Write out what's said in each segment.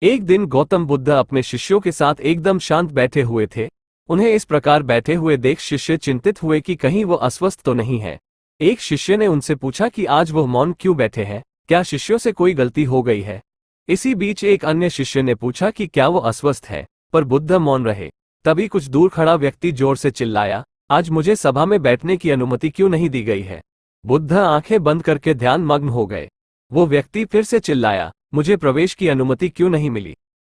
एक दिन गौतम बुद्ध अपने शिष्यों के साथ एकदम शांत बैठे हुए थे। उन्हें इस प्रकार बैठे हुए देख शिष्य चिंतित हुए कि कहीं वो अस्वस्थ तो नहीं है। एक शिष्य ने उनसे पूछा कि आज वो मौन क्यों बैठे हैं, क्या शिष्यों से कोई गलती हो गई है। इसी बीच एक अन्य शिष्य ने पूछा कि क्या वो अस्वस्थ है, पर बुद्ध मौन रहे। तभी कुछ दूर खड़ा व्यक्ति जोर से चिल्लाया, आज मुझे सभा में बैठने की अनुमति क्यों नहीं दी गई है। बुद्ध आंखें बंद करके ध्यान मग्न हो गए। वो व्यक्ति फिर से चिल्लाया, मुझे प्रवेश की अनुमति क्यों नहीं मिली।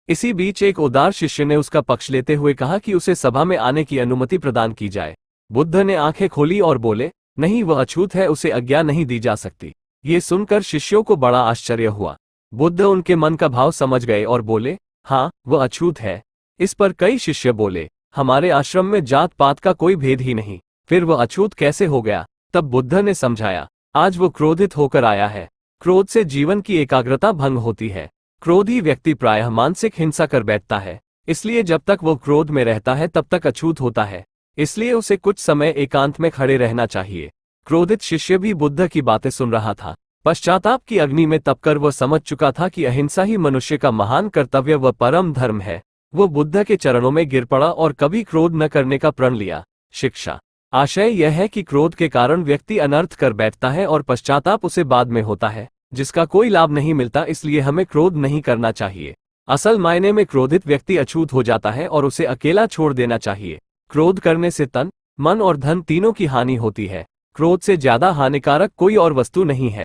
इसी बीच एक उदार शिष्य ने उसका पक्ष लेते हुए कहा कि उसे सभा में आने की अनुमति प्रदान की जाए। बुद्ध ने आंखें खोली और बोले, नहीं, वह अछूत है, उसे आज्ञा नहीं दी जा सकती। ये सुनकर शिष्यों को बड़ा आश्चर्य हुआ। बुद्ध उनके मन का भाव समझ गए और बोले, हाँ, वह अछूत है। इस पर कई शिष्य बोले, हमारे आश्रम में जात पात का कोई भेद ही नहीं, फिर वह अछूत कैसे हो गया। तब बुद्ध ने समझाया, आज वो क्रोधित होकर आया है। क्रोध से जीवन की एकाग्रता भंग होती है। क्रोधी व्यक्ति प्रायः मानसिक हिंसा कर बैठता है, इसलिए जब तक वो क्रोध में रहता है तब तक अछूत होता है। इसलिए उसे कुछ समय एकांत में खड़े रहना चाहिए। क्रोधित शिष्य भी बुद्ध की बातें सुन रहा था। पश्चाताप की अग्नि में तपकर वह समझ चुका था कि अहिंसा ही मनुष्य का महान कर्तव्य व परम धर्म है। वो बुद्ध के चरणों में गिर पड़ा और कभी क्रोध न करने का प्रण लिया। शिक्षा। आशय यह है कि क्रोध के कारण व्यक्ति अनर्थ कर बैठता है और पश्चाताप उसे बाद में होता है, जिसका कोई लाभ नहीं मिलता। इसलिए हमें क्रोध नहीं करना चाहिए। असल मायने में क्रोधित व्यक्ति अछूत हो जाता है और उसे अकेला छोड़ देना चाहिए। क्रोध करने से तन, मन और धन तीनों की हानि होती है। क्रोध से ज्यादा हानिकारक कोई और वस्तु नहीं है।